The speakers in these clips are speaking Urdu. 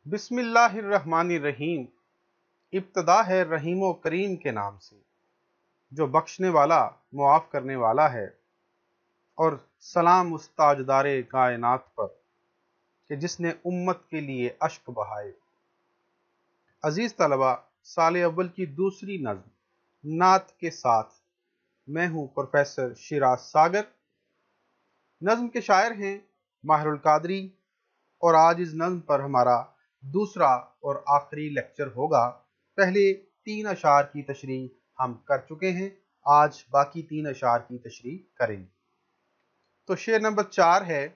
بسم اللہ الرحمن الرحیم۔ ابتدا ہے رحیم و کریم کے نام سے، جو بخشنے والا معاف کرنے والا ہے، اور سلام اس تاجدار کائنات پر کہ جس نے امت کے لیے اشک بہائے۔ عزیز طلبہ، سال اول کی دوسری نظم نعت کے ساتھ میں ہوں پروفیسر شیراز ساگر۔ نظم کے شاعر ہیں ماہر القادری، اور آج اس نظم پر ہمارا دوسرا اور آخری لیکچر ہوگا۔ پہلے 3 اشعار کی تشریح ہم کر چکے ہیں، آج باقی 3 اشعار کی تشریح کریں گے۔ تو شعر نمبر 4 ہے: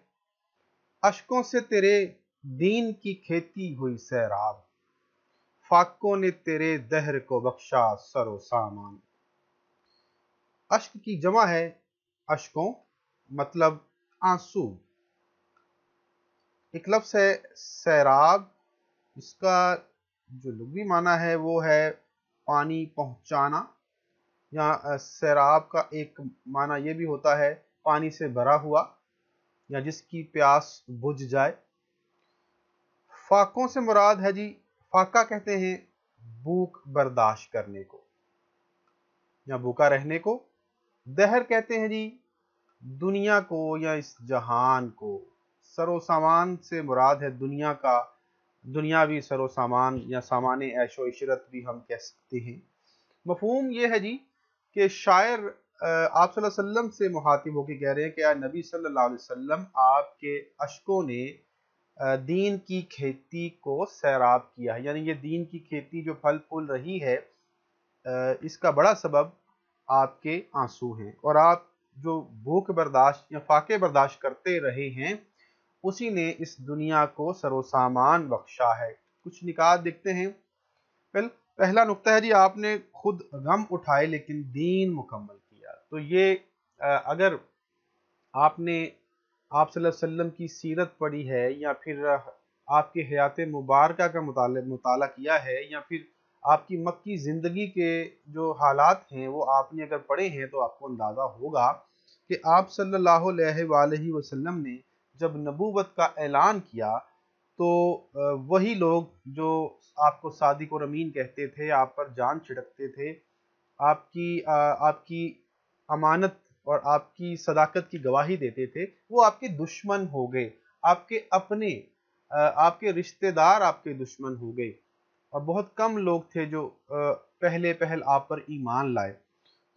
اشکوں سے تیرے دین کی کھیتی ہوئی سیراب، فاقوں نے تیرے دہر کو بخشا سر و سامان۔ اشک کی جمع ہے اشکوں، مطلب آنسو۔ ایک لفظ ہے سیراب، اس کا جو لغوی معنی ہے وہ ہے پانی پہنچانا، یا سیراب کا ایک معنی یہ بھی ہوتا ہے پانی سے بھرا ہوا یا جس کی پیاس بجھ جائے۔ فاقوں سے مراد ہے جی، فاقہ کہتے ہیں بھوک برداشت کرنے کو یا بھوکا رہنے کو۔ دہر کہتے ہیں جی دنیا کو یا اس جہان کو۔ سر و سامان سے مراد ہے دنیا کا دنیاوی سر و سامان، یا سامان عیش و عشرت بھی ہم کہہ سکتے ہیں۔ مفہوم یہ ہے جی کہ شاعر آپ صلی اللہ علیہ وسلم سے مخاطب ہو کے کہہ رہے ہیں کہ اے نبی صلی اللہ علیہ وسلم، آپ کے اشکوں نے دین کی کھیتی کو سیراب کیا ہے، یعنی یہ دین کی کھیتی جو پھل پھول رہی ہے، اس کا بڑا سبب آپ کے آنسو ہیں، اور آپ جو بھوک برداشت یا فاقے برداشت کرتے رہے ہیں، اسی نے اس دنیا کو سر و سامان بخشا ہے۔ کچھ نکات دیکھتے ہیں۔ پہلا نقطہ ہے جی، آپ نے خود غم اٹھائے لیکن دین مکمل کیا۔ تو یہ اگر آپ نے آپ صلی اللہ علیہ وسلم کی سیرت پڑھی ہے، یا پھر آپ کے حیات مبارکہ کا مطالعہ کیا ہے، یا پھر آپ کی مکی زندگی کے جو حالات ہیں وہ آپ نے اگر پڑھے ہیں، تو آپ کو اندازہ ہوگا کہ آپ صلی اللہ علیہ وآلہ وسلم نے جب نبوت کا اعلان کیا تو وہی لوگ جو آپ کو صادق اور امین کہتے تھے، آپ پر جان چھڑکتے تھے، آپ کی امانت اور آپ کی صداقت کی گواہی دیتے تھے، وہ آپ کے دشمن ہو گئے، آپ کے اپنے، آپ کے رشتہ دار آپ کے دشمن ہو گئے، اور بہت کم لوگ تھے جو پہل آپ پر ایمان لائے۔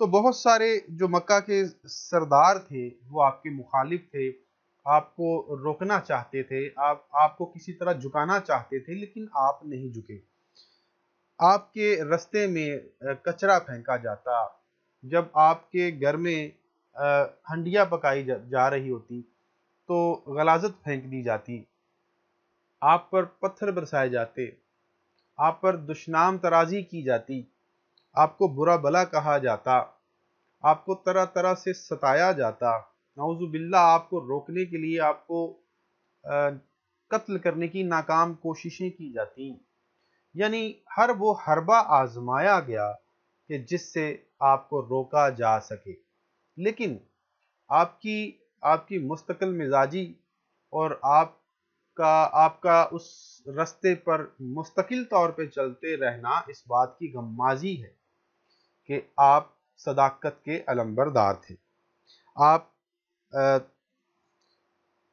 تو بہت سارے جو مکہ کے سردار تھے وہ آپ کے مخالف تھے، آپ کو روکنا چاہتے تھے، آپ کو کسی طرح جھکانا چاہتے تھے، لیکن آپ نہیں جھکے۔ آپ کے رستے میں کچرا پھینکا جاتا، جب آپ کے گھر میں ہنڈیاں پکائی جا رہی ہوتی تو غلاظت پھینک دی جاتی، آپ پر پتھر برسائے جاتے، آپ پر دشنام ترازی کی جاتی، آپ کو برا بلا کہا جاتا، آپ کو طرح طرح سے ستایا جاتا، نعوذ باللہ آپ کو روکنے کے لیے آپ کو قتل کرنے کی ناکام کوششیں کی جاتی، یعنی ہر وہ حربہ آزمایا گیا کہ جس سے آپ کو روکا جا سکے، لیکن آپ کی مستقل مزاجی اور آپ کا اس رستے پر مستقل طور پہ چلتے رہنا اس بات کی غمازی ہے کہ آپ صداقت کے علمبردار تھے۔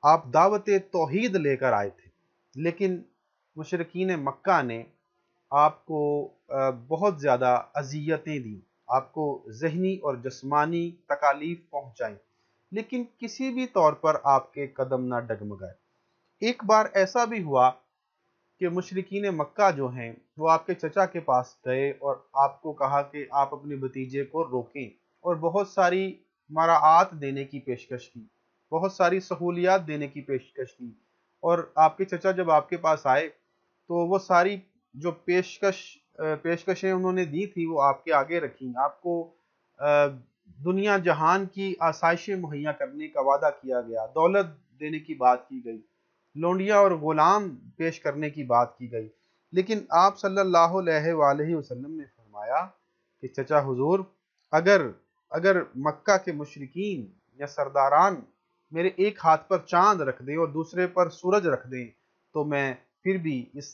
آپ دعوت توحید لے کر آئے تھے، لیکن مشرکین مکہ نے آپ کو بہت زیادہ اذیتیں دیں، آپ کو ذہنی اور جسمانی تکالیف پہنچائیں، لیکن کسی بھی طور پر آپ کے قدم نہ ڈگمگائے۔ ایک بار ایسا بھی ہوا کہ مشرکین مکہ جو ہیں وہ آپ کے چچا کے پاس گئے اور آپ کو کہا کہ آپ اپنے بھتیجے کو روکیں، اور بہت ساری مراعات دینے کی پیشکش کی، بہت ساری سہولیات دینے کی پیشکش کی، اور آپ کے چچا جب آپ کے پاس آئے تو وہ ساری جو پیشکشیں انہوں نے دی تھی وہ آپ کے آگے رکھیں، آپ کو دنیا جہان کی آسائشیں مہیا کرنے کا وعدہ کیا گیا، دولت دینے کی بات کی گئی، لونڈیاں اور غلام پیش کرنے کی بات کی گئی، لیکن آپ صلی اللہ علیہ وآلہ وسلم نے فرمایا کہ چچا حضور، اگر مکہ کے مشرکین یا سرداران میرے ایک ہاتھ پر چاند رکھ دیں اور دوسرے پر سورج رکھ دیں تو میں پھر بھی اس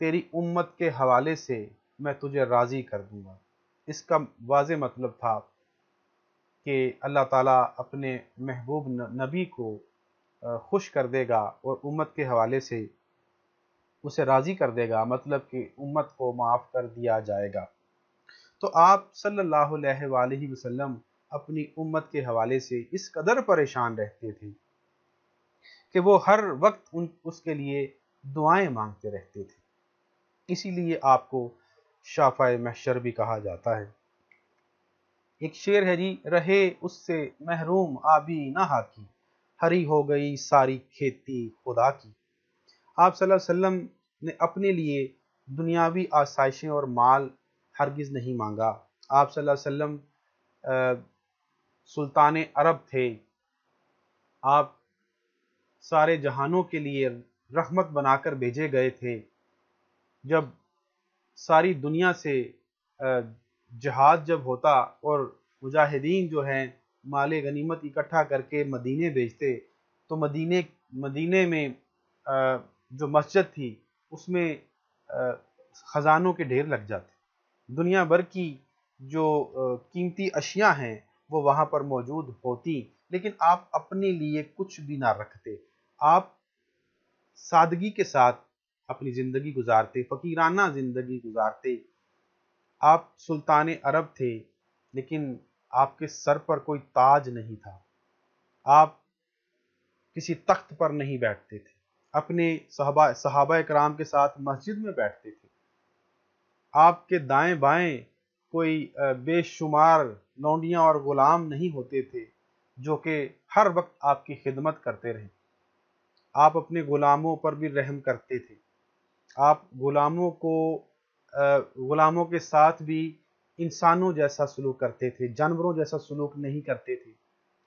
تیری امت کے حوالے سے میں تجھے راضی کر دوں گا۔ اس کا واضح مطلب تھا کہ اللہ تعالیٰ اپنے محبوب نبی کو خوش کر دے گا اور امت کے حوالے سے اسے راضی کر دے گا، مطلب کہ امت کو معاف کر دیا جائے گا۔ تو آپ صلی اللہ علیہ وآلہ وسلم اپنی امت کے حوالے سے اس قدر پریشان رہتے تھے کہ وہ ہر وقت اس کے لیے دعائیں مانگتے رہتے تھے۔ اسی لیے آپ کو شافع محشر بھی کہا جاتا ہے۔ ایک شعر ہے جی، رہے اس سے محروم آبی نہ ہاکی، ہری ہو گئی ساری کھیتی خدا کی۔ آپ صلی اللہ علیہ وسلم نے اپنے لیے دنیاوی آسائشیں اور مال ہرگز نہیں مانگا۔ آپ صلی اللہ علیہ وسلم سلطان عرب تھے، آپ سارے جہانوں کے لیے رحمت بنا کر بھیجے گئے تھے۔ جب ساری دنیا سے جہاد جب ہوتا اور مجاہدین جو ہیں مال غنیمت اکٹھا کر کے مدینے بھیجتے، تو مدینے میں جو مسجد تھی اس میں خزانوں کے ڈھیر لگ جاتے، دنیا بھر کی جو قیمتی اشیاء ہیں وہ وہاں پر موجود ہوتی، لیکن آپ اپنے لیے کچھ بھی نہ رکھتے۔ آپ سادگی کے ساتھ اپنی زندگی گزارتے، فقیرانہ زندگی گزارتے۔ آپ سلطان عرب تھے لیکن آپ کے سر پر کوئی تاج نہیں تھا، آپ کسی تخت پر نہیں بیٹھتے تھے، اپنے صحابہ کرام کے ساتھ مسجد میں بیٹھتے تھے۔ آپ کے دائیں بائیں کوئی بے شمار لونڈیاں اور غلام نہیں ہوتے تھے جو کہ ہر وقت آپ کی خدمت کرتے رہیں۔ آپ اپنے غلاموں پر بھی رحم کرتے تھے، آپ غلاموں کے ساتھ بھی انسانوں جیسا سلوک کرتے تھے، جانوروں جیسا سلوک نہیں کرتے تھے۔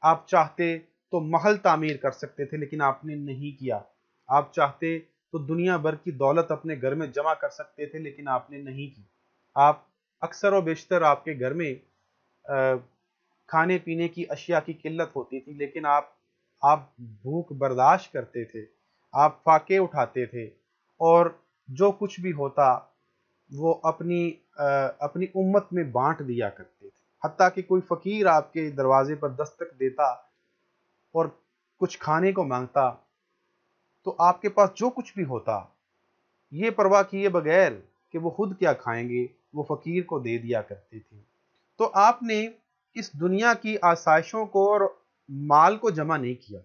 آپ چاہتے تو محل تعمیر کر سکتے تھے لیکن آپ نے نہیں کیا۔ آپ چاہتے تو دنیا بھر کی دولت اپنے گھر میں جمع کر سکتے تھے لیکن آپ نے نہیں کی۔ آپ اکثر و بیشتر آپ کے گھر میں کھانے پینے کی اشیاء کی قلت ہوتی تھی لیکن آپ بھوک برداشت کرتے تھے، آپ فاقے اٹھاتے تھے اور جو کچھ بھی ہوتا وہ اپنی امت میں بانٹ دیا کرتے تھے۔ حتیٰ کہ کوئی فقیر آپ کے دروازے پر دستک دیتا اور کچھ کھانے کو مانگتا تو آپ کے پاس جو کچھ بھی ہوتا، یہ پرواہ کیے بغیر کہ وہ خود کیا کھائیں گے، وہ فقیر کو دے دیا کرتے تھے۔ تو آپ نے اس دنیا کی آسائشوں کو اور مال کو جمع نہیں کیا،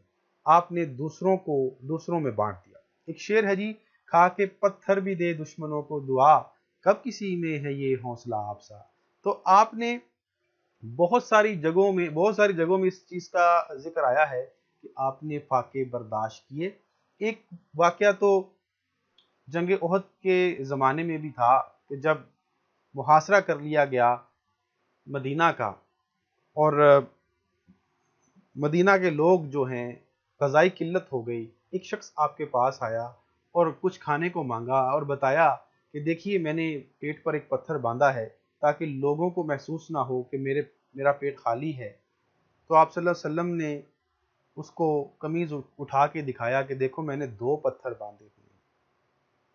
آپ نے دوسروں میں بانٹ دیا۔ ایک شعر ہے جی، کھا کے پتھر بھی دے دشمنوں کو دعا، کب کسی میں ہے یہ حوصلہ آپ سا۔ تو آپ نے بہت ساری جگہوں میں اس چیز کا ذکر آیا ہے کہ آپ نے فاقے برداشت کیے۔ ایک واقعہ تو جنگ احد کے زمانے میں بھی تھا کہ جب محاصرہ کر لیا گیا مدینہ کا اور مدینہ کے لوگ جو ہیں غذائی قلت ہو گئی، ایک شخص آپ کے پاس آیا اور کچھ کھانے کو مانگا اور بتایا کہ دیکھیے میں نے پیٹ پر ایک پتھر باندھا ہے تاکہ لوگوں کو محسوس نہ ہو کہ میرا پیٹ خالی ہے۔ تو آپ صلی اللہ علیہ وسلم نے اس کو قمیض اٹھا کے دکھایا کہ دیکھو میں نے 2 پتھر باندھے ہوئے ہیں۔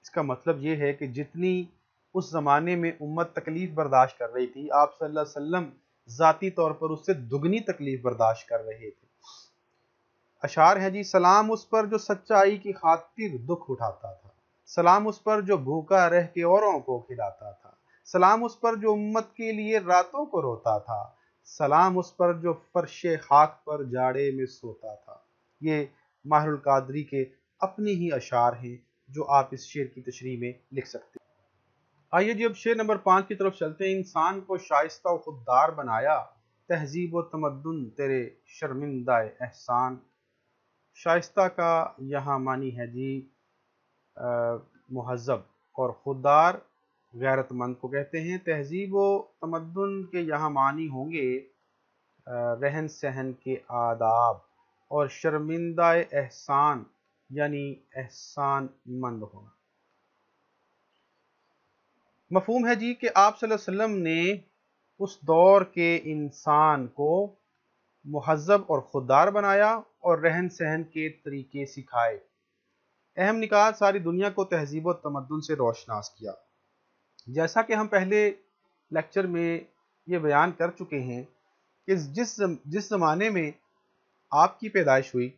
اس کا مطلب یہ ہے کہ جتنی اس زمانے میں امت تکلیف برداشت کر رہی تھی، آپ صلی اللہ علیہ وسلم ذاتی طور پر اس سے دگنی تکلیف برداشت کر رہے تھے۔ اشعار ہے جی، سلام اس پر جو سچائی کی خاطر دکھ اٹھاتا تھا، سلام اس پر جو بھوکا رہ کے اوروں کو کھلاتا تھا، سلام اس پر جو امت کے لیے راتوں کو روتا تھا، سلام اس پر جو فرش خاک پر جاڑے میں سوتا تھا۔ یہ ماہر القادری کے اپنی ہی اشعار ہیں جو آپ اس شعر کی تشریح میں لکھ سکتے ہیں۔ آئیے جی اب شعر نمبر 5 کی طرف چلتے ہیں۔ انسان کو شائستہ و خوددار بنایا، تہذیب و تمدن تیرے شرمندہ احسان۔ شائستہ کا یہاں معنی ہے جی مہذب، اور خوددار غیرت مند کو کہتے ہیں۔ تہذیب و تمدن کے یہاں معنی ہوں گے رہن سہن کے آداب، اور شرمندہ احسان یعنی احسان مند ہونا۔ مفہوم ہے جی کہ آپ صلی اللہ علیہ وسلم نے اس دور کے انسان کو مہذب اور خوددار بنایا اور رہن سہن کے طریقے سکھائے۔ اہم نکات ساری دنیا کو تہذیب و تمدن سے روشناس کیا۔ جیسا کہ ہم پہلے لیکچر میں یہ بیان کر چکے ہیں کہ جس زمانے میں آپ کی پیدائش ہوئی،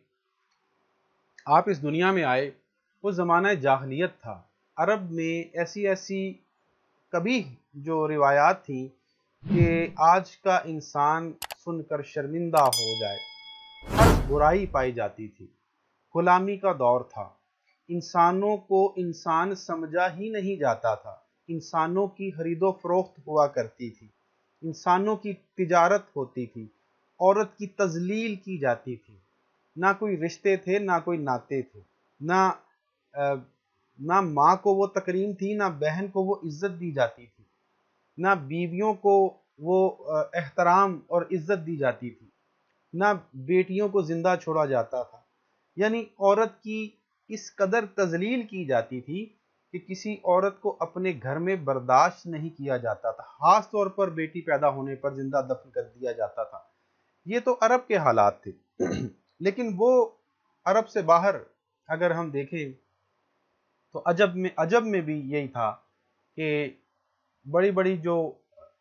آپ اس دنیا میں آئے، وہ زمانہ جاہلیت تھا۔ عرب میں ایسی کبھی جو روایات تھیں کہ آج کا انسان سن کر شرمندہ ہو جائے، ہر برائی پائی جاتی تھی۔ غلامی کا دور تھا، انسانوں کو انسان سمجھا ہی نہیں جاتا تھا، انسانوں کی خرید و فروخت ہوا کرتی تھی، انسانوں کی تجارت ہوتی تھی، عورت کی تذلیل کی جاتی تھی، نہ کوئی رشتے تھے نہ کوئی ناطے تھے، نہ ماں کو وہ تکریم تھی، نہ بہن کو وہ عزت دی جاتی تھی، نہ بیویوں کو وہ احترام اور عزت دی جاتی تھی، نہ بیٹیوں کو زندہ چھوڑا جاتا تھا۔ یعنی عورت کی اس قدر تذلیل کی جاتی تھی کہ کسی عورت کو اپنے گھر میں برداشت نہیں کیا جاتا تھا، خاص طور پر بیٹی پیدا ہونے پر زندہ دفن کر دیا جاتا تھا۔ یہ تو عرب کے حالات تھے، لیکن وہ عرب سے باہر اگر ہم دیکھیں تو عجب میں بھی یہی تھا کہ بڑی بڑی جو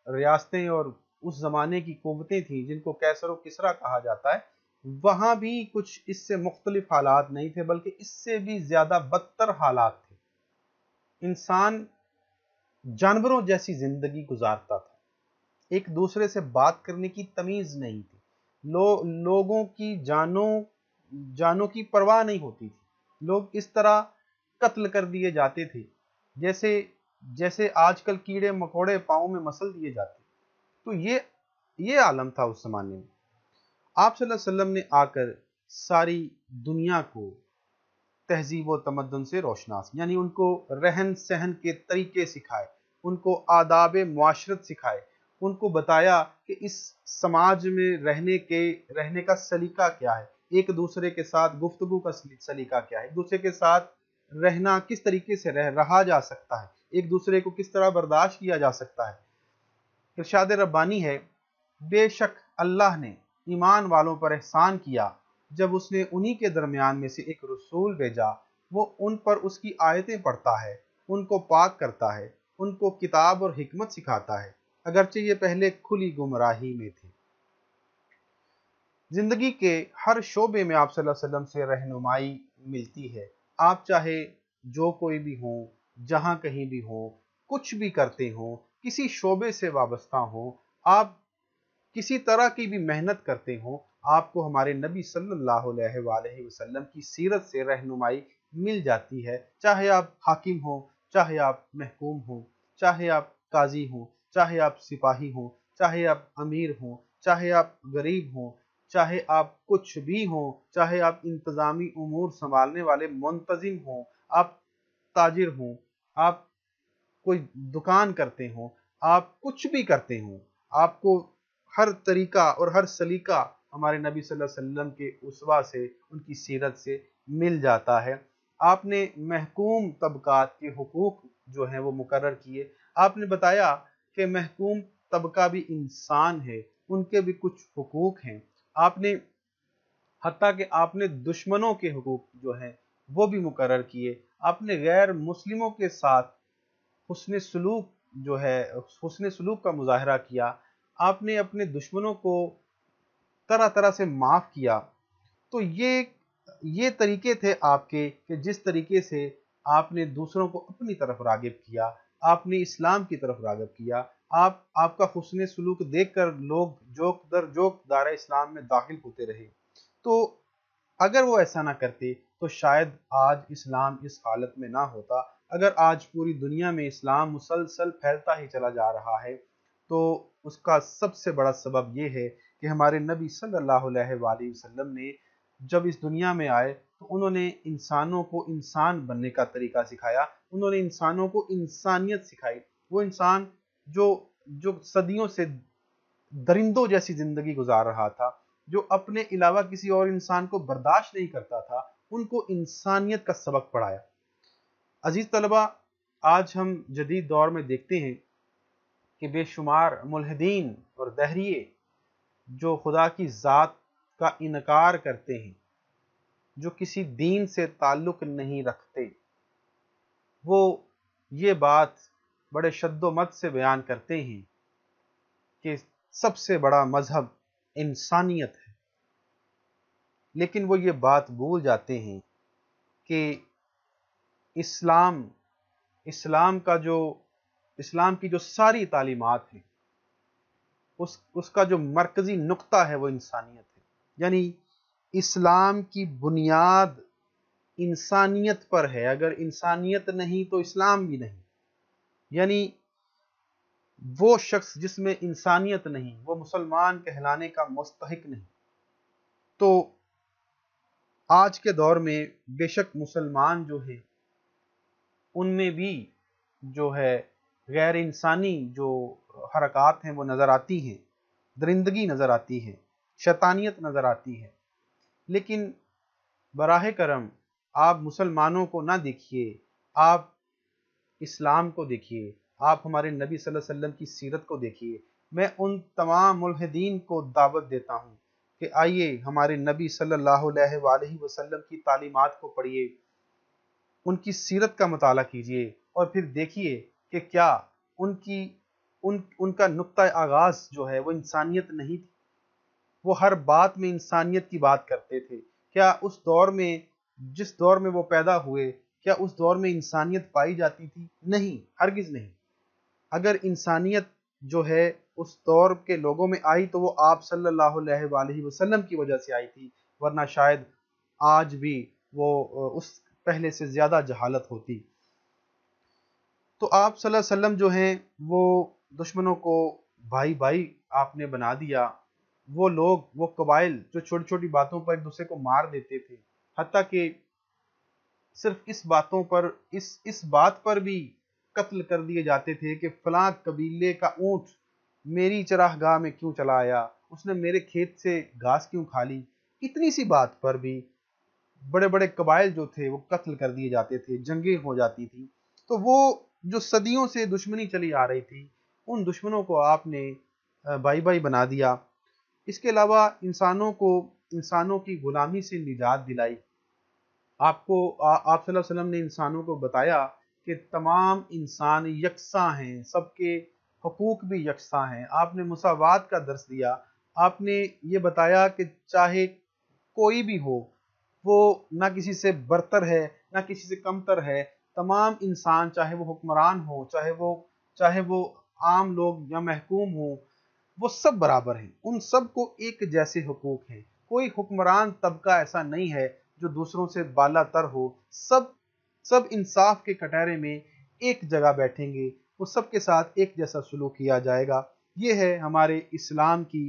ریاستیں اور اس زمانے کی قوتیں تھیں جن کو کیسر و کسریٰ کہا جاتا ہے، وہاں بھی کچھ اس سے مختلف حالات نہیں تھے، بلکہ اس سے بھی زیادہ بدتر حالات تھے۔ انسان جانوروں جیسی زندگی گزارتا تھا، ایک دوسرے سے بات کرنے کی تمیز نہیں تھی، لوگوں کی جانوں کی پرواہ نہیں ہوتی تھی، لوگ اس طرح قتل کر دیے جاتے تھے جیسے آج کل کیڑے مکوڑے پاؤں میں مسل دیے جاتے۔ تو یہ عالم تھا اس زمانے میں۔ آپ صلی اللہ علیہ وسلم نے آ کر ساری دنیا کو تہذیب و تمدن سے روشناس، یعنی ان کو رہن سہن کے طریقے سکھائے، ان کو آداب معاشرت سکھائے، ان کو بتایا کہ اس سماج میں رہنے کا سلیقہ کیا ہے، ایک دوسرے کے ساتھ گفتگو کا سلیقہ کیا ہے، ایک دوسرے کے ساتھ رہنا کس طریقے سے رہا جا سکتا ہے، ایک دوسرے کو کس طرح برداشت کیا جا سکتا ہے۔ ارشاد ربانی ہے، بے شک اللہ نے ایمان والوں پر احسان کیا جب اس نے انہی کے درمیان میں سے ایک رسول بھیجا، وہ ان پر اس کی آیتیں پڑھتا ہے، ان کو پاک کرتا ہے، ان کو کتاب اور حکمت سکھاتا ہے، اگرچہ یہ پہلے کھلی گمراہی میں تھے۔ زندگی کے ہر شعبے میں آپ صلی اللہ علیہ وسلم سے رہنمائی ملتی ہے۔ آپ چاہے جو کوئی بھی ہوں، جہاں کہیں بھی ہوں، کچھ بھی کرتے ہوں، کسی شعبے سے وابستہ ہوں، آپ کسی طرح کی بھی محنت کرتے ہوں، آپ کو ہمارے نبی صلی اللہ علیہ وآلہ وسلم کی سیرت سے رہنمائی مل جاتی ہے، چاہے آپ حاکم ہوں، چاہے آپ محکوم ہوں، چاہے آپ قاضی ہوں، چاہے آپ سپاہی ہوں، چاہے آپ امیر ہوں، چاہے آپ غریب ہوں، چاہے آپ کچھ بھی ہوں، چاہے آپ انتظامی امور سنبھالنے والے منتظم ہوں، آپ تاجر ہوں، آپ کوئی دکان کرتے ہوں، آپ کچھ بھی کرتے ہوں، آپ کو ہر طریقہ اور ہر سلیقہ ہمارے نبی صلی اللہ علیہ وسلم کے اسوہ سے، ان کی سیرت سے مل جاتا ہے۔ آپ نے محکوم طبقات کے حقوق جو ہیں وہ مقرر کیے، آپ نے بتایا کہ محکوم طبقہ بھی انسان ہے، ان کے بھی کچھ حقوق ہیں، حتیٰ کہ آپ نے دشمنوں کے حقوق جو ہیں وہ بھی مقرر کیے، آپ نے غیر مسلموں کے ساتھ حسن سلوک کا مظاہرہ کیا، آپ نے اپنے دشمنوں کو طرح طرح سے معاف کیا۔ تو یہ طریقے تھے آپ کے کہ جس طریقے سے آپ نے دوسروں کو اپنی طرف راغب کیا، آپ نے اسلام کی طرف راغب کیا، آپ کا حسن سلوک دیکھ کر لوگ جوک در جوک دائرہ اسلام میں داخل ہوتے رہے۔ تو اگر وہ ایسا نہ کرتے تو شاید آج اسلام اس حالت میں نہ ہوتا۔ اگر آج پوری دنیا میں اسلام مسلسل پھیلتا ہی چلا جا رہا ہے تو اس کا سب سے بڑا سبب یہ ہے کہ ہمارے نبی صلی اللہ علیہ وآلہ وسلم نے جب اس دنیا میں آئے تو انہوں نے انسانوں کو انسان بننے کا طریقہ سکھایا، انہوں نے انسانوں کو انسانیت سکھائی۔ وہ انسان جو صدیوں سے درندوں جیسی زندگی گزار رہا تھا، جو اپنے علاوہ کسی اور انسان کو برداشت نہیں کرتا تھا، ان کو انسانیت کا سبق پڑھایا۔ عزیز طلبہ، آج ہم جدید دور میں دیکھتے ہیں کہ بے شمار ملحدین اور دہریے جو خدا کی ذات کا انکار کرتے ہیں، جو کسی دین سے تعلق نہیں رکھتے، وہ یہ بات بڑے شد و مد سے بیان کرتے ہیں کہ سب سے بڑا مذہب انسانیت ہے، لیکن وہ یہ بات بھول جاتے ہیں کہ اسلام کی جو ساری تعلیمات ہیں، اس کا جو مرکزی نقطہ ہے وہ انسانیت ہے. یعنی اسلام کی بنیاد انسانیت پر ہے. اگر انسانیت نہیں تو اسلام بھی نہیں. یعنی وہ شخص جس میں انسانیت نہیں وہ مسلمان کہلانے کا مستحق نہیں. تو آج کے دور میں بے شک مسلمان جو ہے ان میں بھی جو ہے غیر انسانی جو حرکات ہیں وہ نظر آتی ہیں، درندگی نظر آتی ہے، شیطانیت نظر آتی ہے. لیکن براہ کرم آپ مسلمانوں کو نہ دیکھیے، آپ اسلام کو دیکھیے، آپ ہمارے نبی صلی اللہ علیہ وسلم کی سیرت کو دیکھیے. میں ان تمام ملحدین کو دعوت دیتا ہوں کہ آئیے ہمارے نبی صلی اللہ علیہ وآلہ وسلم کی تعلیمات کو پڑھیے، ان کی سیرت کا مطالعہ کیجیے، اور پھر دیکھیے کہ کیا ان کا نقطہ آغاز جو ہے وہ انسانیت نہیں تھی. وہ ہر بات میں انسانیت کی بات کرتے تھے. کیا اس دور میں، جس دور میں وہ پیدا ہوئے، کیا اس دور میں انسانیت پائی جاتی تھی؟ نہیں، ہرگز نہیں. اگر انسانیت جو ہے اس دور کے لوگوں میں آئی تو وہ آپ صلی اللہ علیہ وآلہ وسلم کی وجہ سے آئی تھی، ورنہ شاید آج بھی وہ اس پہلے سے زیادہ جہالت ہوتی. تو آپ صلی اللہ علیہ وسلم جو ہیں وہ دشمنوں کو بھائی بھائی آپ نے بنا دیا. وہ لوگ، وہ قبائل جو چھوٹی چھوٹی باتوں پر ایک دوسرے کو مار دیتے تھے، حتیٰ کہ صرف اس بات پر بھی قتل کر دیے جاتے تھے کہ فلاں قبیلے کا اونٹ میری چراہ گاہ میں کیوں چلا آیا، اس نے میرے کھیت سے گھاس کیوں کھا لی. اتنی سی بات پر بھی بڑے بڑے قبائل جو تھے وہ قتل کر دیے جاتے تھے، جنگیں ہو جاتی تھی. تو وہ جو صدیوں سے دشمنی چلی آ رہی تھی، ان دشمنوں کو آپ نے بھائی بھائی بنا دیا. اس کے علاوہ انسانوں کی غلامی سے نجات دلائی. آپ صلی اللہ علیہ وسلم نے انسانوں کو بتایا کہ تمام انسان یکساں ہیں، سب کے حقوق بھی یکساں ہیں. آپ نے مساوات کا درس دیا. آپ نے یہ بتایا کہ چاہے کوئی بھی ہو، وہ نہ کسی سے برتر ہے نہ کسی سے کمتر ہے. تمام انسان، چاہے وہ حکمران ہو، چاہے وہ عام لوگ یا محکوم ہو، وہ سب برابر ہیں. ان سب کو ایک جیسے حقوق ہیں. کوئی حکمران طبقہ ایسا نہیں ہے جو دوسروں سے بالا تر ہو. سب انصاف کے کٹہرے میں ایک جگہ بیٹھیں گے، وہ سب کے ساتھ ایک جیسا سلوک کیا جائے گا. یہ ہے ہمارے اسلام کی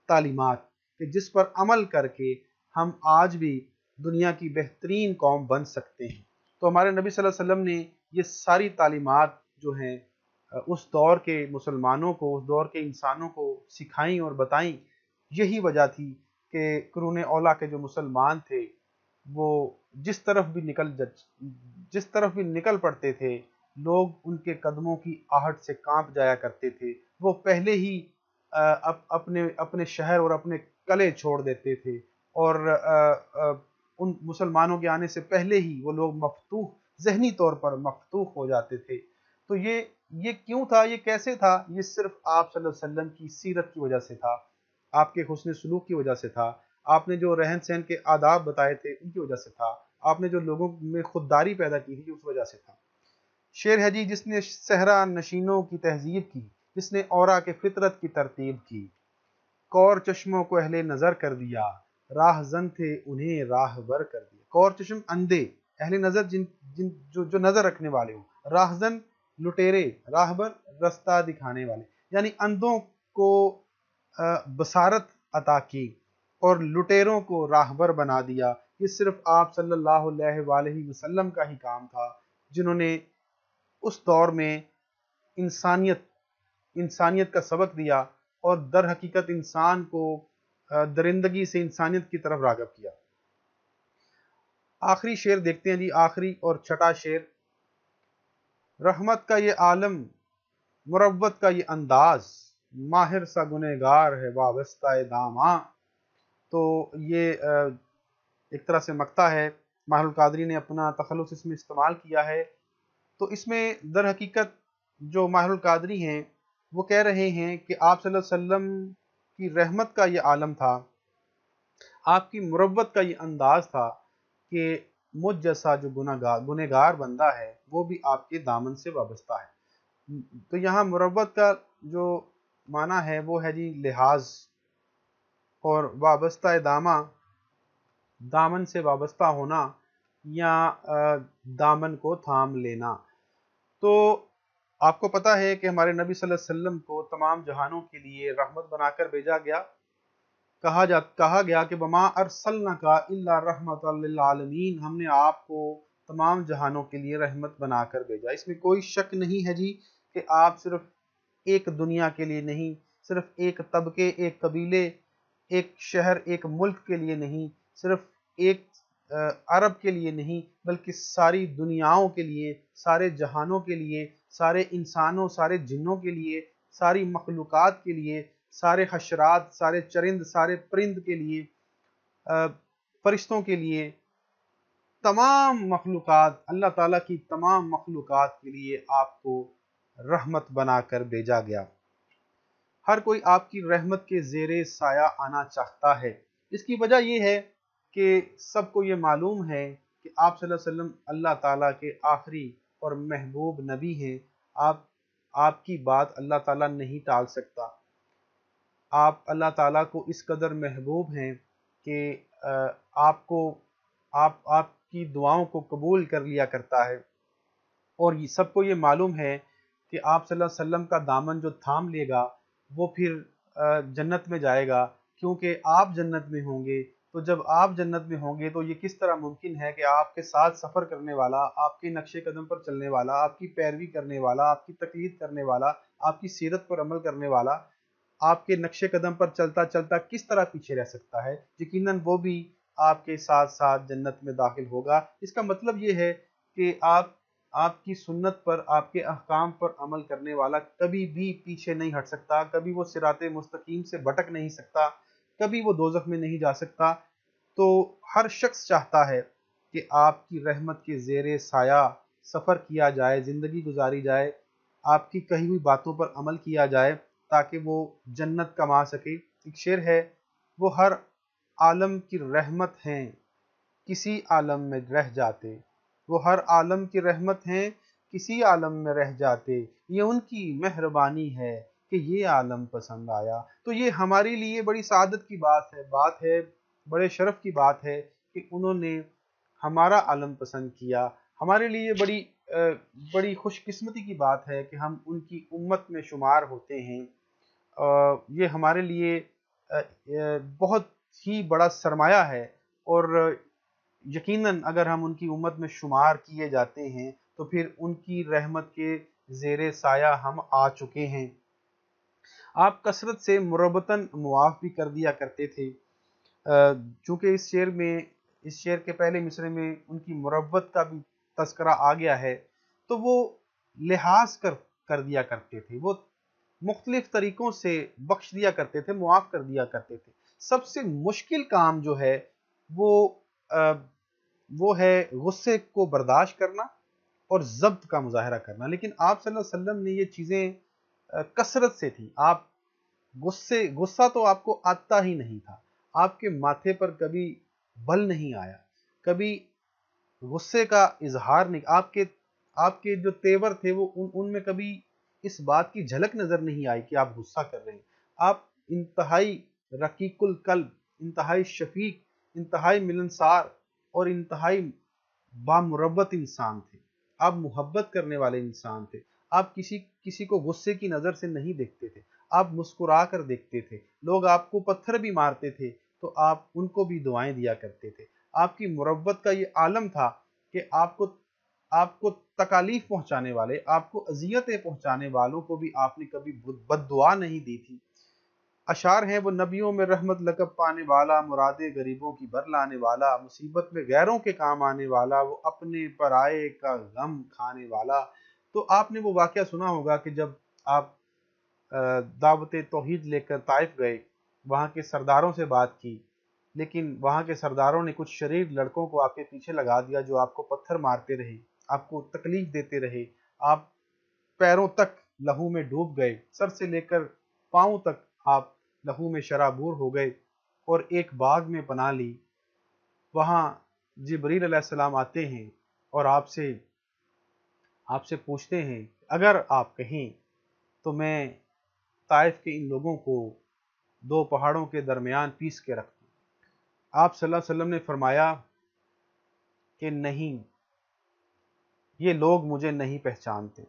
تعلیمات کہ جس پر عمل کر کے ہم آج بھی دنیا کی بہترین قوم بن سکتے ہیں. تو ہمارے نبی صلی اللہ علیہ وسلم نے یہ ساری تعلیمات جو ہیں اس دور کے مسلمانوں کو، اس دور کے انسانوں کو سکھائیں اور بتائیں. یہی وجہ تھی کہ قرون اولیٰ کے جو مسلمان تھے وہ جس طرف بھی نکل پڑتے تھے، لوگ ان کے قدموں کی آہٹ سے کانپ جایا کرتے تھے. وہ پہلے ہی اپنے شہر اور اپنے قلعے چھوڑ دیتے تھے، اور ان مسلمانوں کے آنے سے پہلے ہی وہ لوگ ذہنی طور پر مفتوح ہو جاتے تھے. تو یہ کیوں تھا، یہ کیسے تھا؟ یہ صرف آپ صلی اللہ علیہ وسلم کی سیرت کی وجہ سے تھا، آپ کے حسن سلوک کی وجہ سے تھا، آپ نے جو رہن سہن کے آداب بتائے تھے ان کی وجہ سے تھا، آپ نے جو لوگوں میں خودداری پیدا کی تھی اس وجہ سے تھا. شعر ہے جی: جس نے صحرا نشینوں کی تہذیب کی، جس نے اورا کے فطرت کی ترتیب کی، کور چشموں کو اہل نظر کر دیا، راہ زن تھے انہیں راہ بر کر دیا. کور چشم اندھے، اہل نظر جو نظر رکھنے والے ہوں، راہ زن لٹیرے، راہ بر رستہ دکھانے والے. یعنی اندھوں کو بصارت عطا کی اور لٹیروں کو راہبر بنا دیا. یہ صرف آپ صلی اللہ علیہ وآلہ وسلم کا ہی کام تھا، جنہوں نے اس دور میں انسانیت کا سبق دیا اور در حقیقت انسان کو درندگی سے انسانیت کی طرف راغب کیا. آخری شعر دیکھتے ہیں جی، آخری اور چھٹا شعر: رحمت کا یہ عالم، مروت کا یہ انداز، ماہر سا گنہگار ہے وابستہ داماں. تو یہ ایک طرح سے مقطع ہے، ماہر القادری نے اپنا تخلص اس میں استعمال کیا ہے۔ تو اس میں در حقیقت جو ماہر القادری ہیں وہ کہہ رہے ہیں کہ آپ صلی اللہ علیہ وسلم کی رحمت کا یہ عالم تھا، آپ کی مروت کا یہ انداز تھا کہ مجھ جیسا جو گنہگار بندہ ہے وہ بھی آپ کے دامن سے وابستہ ہے۔ تو یہاں مروت کا جو معنی ہے وہ ہے جی لحاظ، اور وابستہ دامن سے وابستہ ہونا یا دامن کو تھام لینا۔ تو آپ کو پتہ ہے کہ ہمارے نبی صلی اللہ علیہ وسلم کو تمام جہانوں کے لیے رحمت بنا کر بھیجا گیا۔ کہا گیا کہ وما ارسلناک الا رحمت للعالمین، ہم نے آپ کو تمام جہانوں کے لیے رحمت بنا کر بھیجا۔ اس میں کوئی شک نہیں ہے جی کہ آپ صرف ایک دنیا کے لیے نہیں، صرف ایک طبقے، ایک قبیلے، ایک شہر، ایک ملک کے لیے نہیں، صرف ایک عرب کے لیے نہیں، بلکہ ساری دنیاؤں کے لیے، سارے جہانوں کے لیے، سارے انسانوں، سارے جنوں کے لیے، ساری مخلوقات کے لیے، سارے حشرات، سارے چرند، سارے پرند کے لیے، فرشتوں کے لیے، تمام مخلوقات، اللہ تعالیٰ کی تمام مخلوقات کے لیے آپ کو رحمت بنا کر بھیجا گیا۔ ہر کوئی آپ کی رحمت کے زیر سایہ آنا چاہتا ہے۔ اس کی وجہ یہ ہے کہ سب کو یہ معلوم ہے کہ آپ صلی اللہ علیہ وسلم اللہ تعالیٰ کے آخری اور محبوب نبی ہیں۔ آپ کی بات اللہ تعالیٰ نہیں ٹال سکتا۔ آپ اللہ تعالیٰ کو اس قدر محبوب ہیں کہ آپ کی دعاؤں کو قبول کر لیا کرتا ہے، اور یہ سب کو یہ معلوم ہے کہ آپ صلی اللہ علیہ وسلم کا دامن جو تھام لے گا وہ پھر جنت میں جائے گا، کیونکہ آپ جنت میں ہوں گے۔ تو جب آپ جنت میں ہوں گے تو یہ کس طرح ممکن ہے کہ آپ کے ساتھ سفر کرنے والا، آپ کے نقش قدم پر چلنے والا، آپ کی پیروی کرنے والا، آپ کی تقلید کرنے والا، آپ کی سیرت پر عمل کرنے والا، آپ کے نقش قدم پر چلتا چلتا کس طرح پیچھے رہ سکتا ہے؟ یقیناً وہ بھی آپ کے ساتھ ساتھ جنت میں داخل ہوگا۔ اس کا مطلب یہ ہے کہ آپ کی سنت پر، آپ کے احکام پر عمل کرنے والا کبھی بھی پیچھے نہیں ہٹ سکتا، کبھی وہ صراط مستقیم سے بھٹک نہیں سکتا، کبھی وہ دوزخ میں نہیں جا سکتا۔ تو ہر شخص چاہتا ہے کہ آپ کی رحمت کے زیر سایہ سفر کیا جائے، زندگی گزاری جائے، آپ کی کہی ہوئی باتوں پر عمل کیا جائے تاکہ وہ جنت کما سکے۔ ایک شعر ہے، وہ ہر عالم کی رحمت ہیں کسی عالم میں رہ جاتے، وہ ہر عالم کی رحمت ہیں کسی عالم میں رہ جاتے، یہ ان کی مہربانی ہے کہ یہ عالم پسند آیا۔ تو یہ ہمارے لیے بڑی سعادت کی بات ہے، بڑے شرف کی بات ہے کہ انہوں نے ہمارا عالم پسند کیا۔ ہمارے لیے بڑی خوش قسمتی کی بات ہے کہ ہم ان کی امت میں شمار ہوتے ہیں۔ یہ ہمارے لیے بہت ہی بڑا سرمایہ ہے، اور یقیناً اگر ہم ان کی امت میں شمار کیے جاتے ہیں تو پھر ان کی رحمت کے زیر سایہ ہم آ چکے ہیں۔ آپ کثرت سے مربتاً معاف بھی کر دیا کرتے تھے، چونکہ اس شعر کے پہلے مصرعے میں ان کی مربت کا بھی تذکرہ آ گیا ہے، تو وہ لحاظ کر دیا کرتے تھے، وہ مختلف طریقوں سے بخش دیا کرتے تھے، معاف کر دیا کرتے تھے۔ سب سے مشکل کام جو ہے وہ ہے غصے کو برداشت کرنا اور ضبط کا مظاہرہ کرنا، لیکن آپ صلی اللہ علیہ وسلم نے یہ چیزیں کثرت سے تھی۔ آپ غصہ تو آپ کو آتا ہی نہیں تھا، آپ کے ماتھے پر کبھی بل نہیں آیا، کبھی غصے کا اظہار نہیں، آپ کے جو تیور تھے وہ ان میں کبھی اس بات کی جھلک نظر نہیں آئی کہ آپ غصہ کر رہے ہیں۔ آپ انتہائی رقیق القلب، انتہائی شفیق، انتہائی ملنسار اور انتہائی بامروت انسان تھے۔ آپ محبت کرنے والے انسان تھے۔ آپ کسی کو غصے کی نظر سے نہیں دیکھتے تھے، آپ مسکرا کر دیکھتے تھے۔ لوگ آپ کو پتھر بھی مارتے تھے تو آپ ان کو بھی دعائیں دیا کرتے تھے۔ آپ کی مروت کا یہ عالم تھا کہ آپ کو تکالیف پہنچانے والے، آپ کو اذیتیں پہنچانے والوں کو بھی آپ نے کبھی بد دعا نہیں دی تھی۔ اشعار ہیں، وہ نبیوں میں رحمت لقب پانے والا، مرادیں غریبوں کی بھر لانے والا، مصیبت میں غیروں کے کام آنے والا، وہ اپنے پرائے کا غم کھانے والا۔ تو آپ نے وہ واقعہ سنا ہوگا کہ جب آپ دعوت توحید لے کر طائف گئے، وہاں کے سرداروں سے بات کی، لیکن وہاں کے سرداروں نے کچھ شریر لڑکوں کو آپ کے پیچھے لگا دیا جو آپ کو پتھر مارتے رہے، آپ کو تکلیف دیتے رہے، آپ پیروں تک لہو میں ڈوب گئے، سر سے لے کر پاؤں تک آپ لہو میں شرابور ہو گئے اور ایک باغ میں پناہ لی۔ وہاں جبریل علیہ السلام آتے ہیں اور آپ سے پوچھتے ہیں اگر آپ کہیں تو میں طائف کے ان لوگوں کو دو پہاڑوں کے درمیان پیس کے رکھ دوں۔ آپ صلی اللہ علیہ وسلم نے فرمایا کہ نہیں، یہ لوگ مجھے نہیں پہچانتے،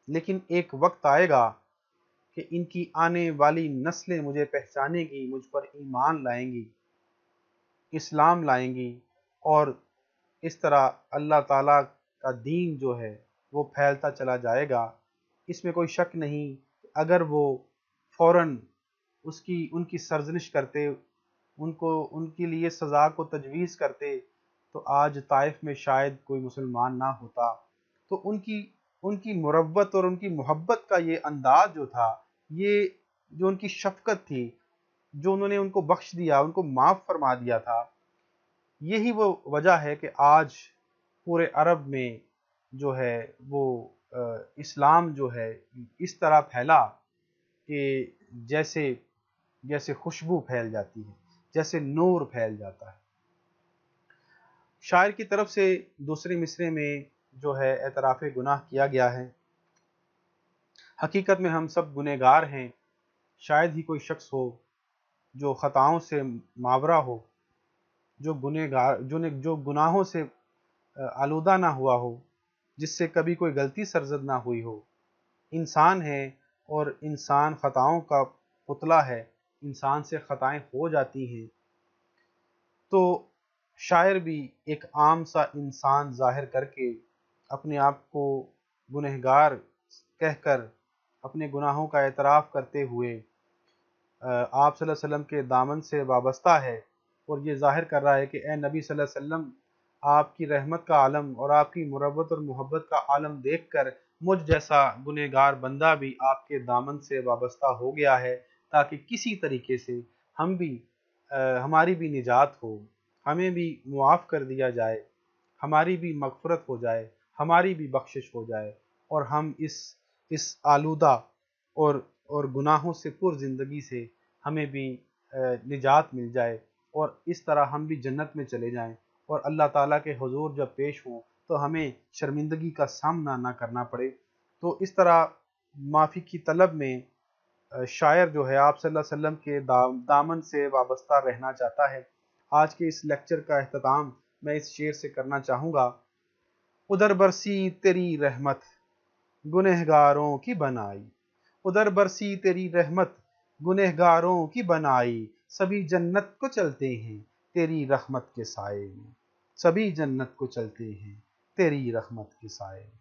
لیکن ایک وقت آئے گا کہ ان کی آنے والی نسلیں مجھے پہچانے گی، مجھ پر ایمان لائیں گی، اسلام لائیں گی، اور اس طرح اللہ تعالیٰ کا دین جو ہے وہ پھیلتا چلا جائے گا۔ اس میں کوئی شک نہیں، اگر وہ فوراً ان کی سرزنش کرتے، ان کے لیے سزا کو تجویز کرتے تو آج طائف میں شاید کوئی مسلمان نہ ہوتا۔ تو ان کی مروت اور ان کی محبت کا یہ انداز جو تھا، یہ جو ان کی شفقت تھی، جو انہوں نے ان کو بخش دیا، ان کو معاف فرما دیا تھا، یہی وہ وجہ ہے کہ آج پورے عرب میں جو ہے وہ اسلام جو ہے اس طرح پھیلا کہ جیسے خوشبو پھیل جاتی ہے، جیسے نور پھیل جاتا ہے۔ شاعر کی طرف سے دوسرے مصرعے میں جو ہے اعتراف گناہ کیا گیا ہے۔ حقیقت میں ہم سب گنہگار ہیں، شاید ہی کوئی شخص ہو جو خطاؤں سے ماورا ہو، جو گناہوں سے آلودہ نہ ہوا ہو، جس سے کبھی کوئی غلطی سرزد نہ ہوئی ہو۔ انسان ہے اور انسان خطاؤں کا پتلا ہے، انسان سے خطائیں ہو جاتی ہیں۔ تو شاعر بھی ایک عام سا انسان ظاہر کر کے اپنے آپ کو گنہگار کہہ کر اپنے گناہوں کا اعتراف کرتے ہوئے آپ صلی اللہ علیہ وسلم کے دامن سے وابستہ ہے، اور یہ ظاہر کر رہا ہے کہ اے نبی صلی اللہ علیہ وسلم، آپ کی رحمت کا عالم اور آپ کی مروت اور محبت کا عالم دیکھ کر مجھ جیسا گنہگار بندہ بھی آپ کے دامن سے وابستہ ہو گیا ہے، تاکہ کسی طریقے سے ہماری بھی نجات ہو، ہمیں بھی معاف کر دیا جائے، ہماری بھی مغفرت ہو جائے، ہماری بھی بخشش ہو جائے، اور ہم اس آلودہ اور گناہوں سے پر زندگی سے ہمیں بھی نجات مل جائے، اور اس طرح ہم بھی جنت میں چلے جائیں، اور اللہ تعالیٰ کے حضور جب پیش ہوں تو ہمیں شرمندگی کا سامنا نہ کرنا پڑے۔ تو اس طرح معافی کی طلب میں شاعر جو ہے آپ صلی اللہ علیہ وسلم کے دامن سے وابستہ رہنا چاہتا ہے۔ آج کے اس لیکچر کا اختتام میں اس شعر سے کرنا چاہوں گا۔ ادھر برسی تیری رحمت گنہگاروں کی بنائی، ادھر برسی تیری رحمت گنہگاروں کی بنائی، سبھی جنت کو چلتے ہیں تیری رحمت کے سائے میں، سبھی جنت کو چلتے ہیں تیری رحمت کے سائے میں۔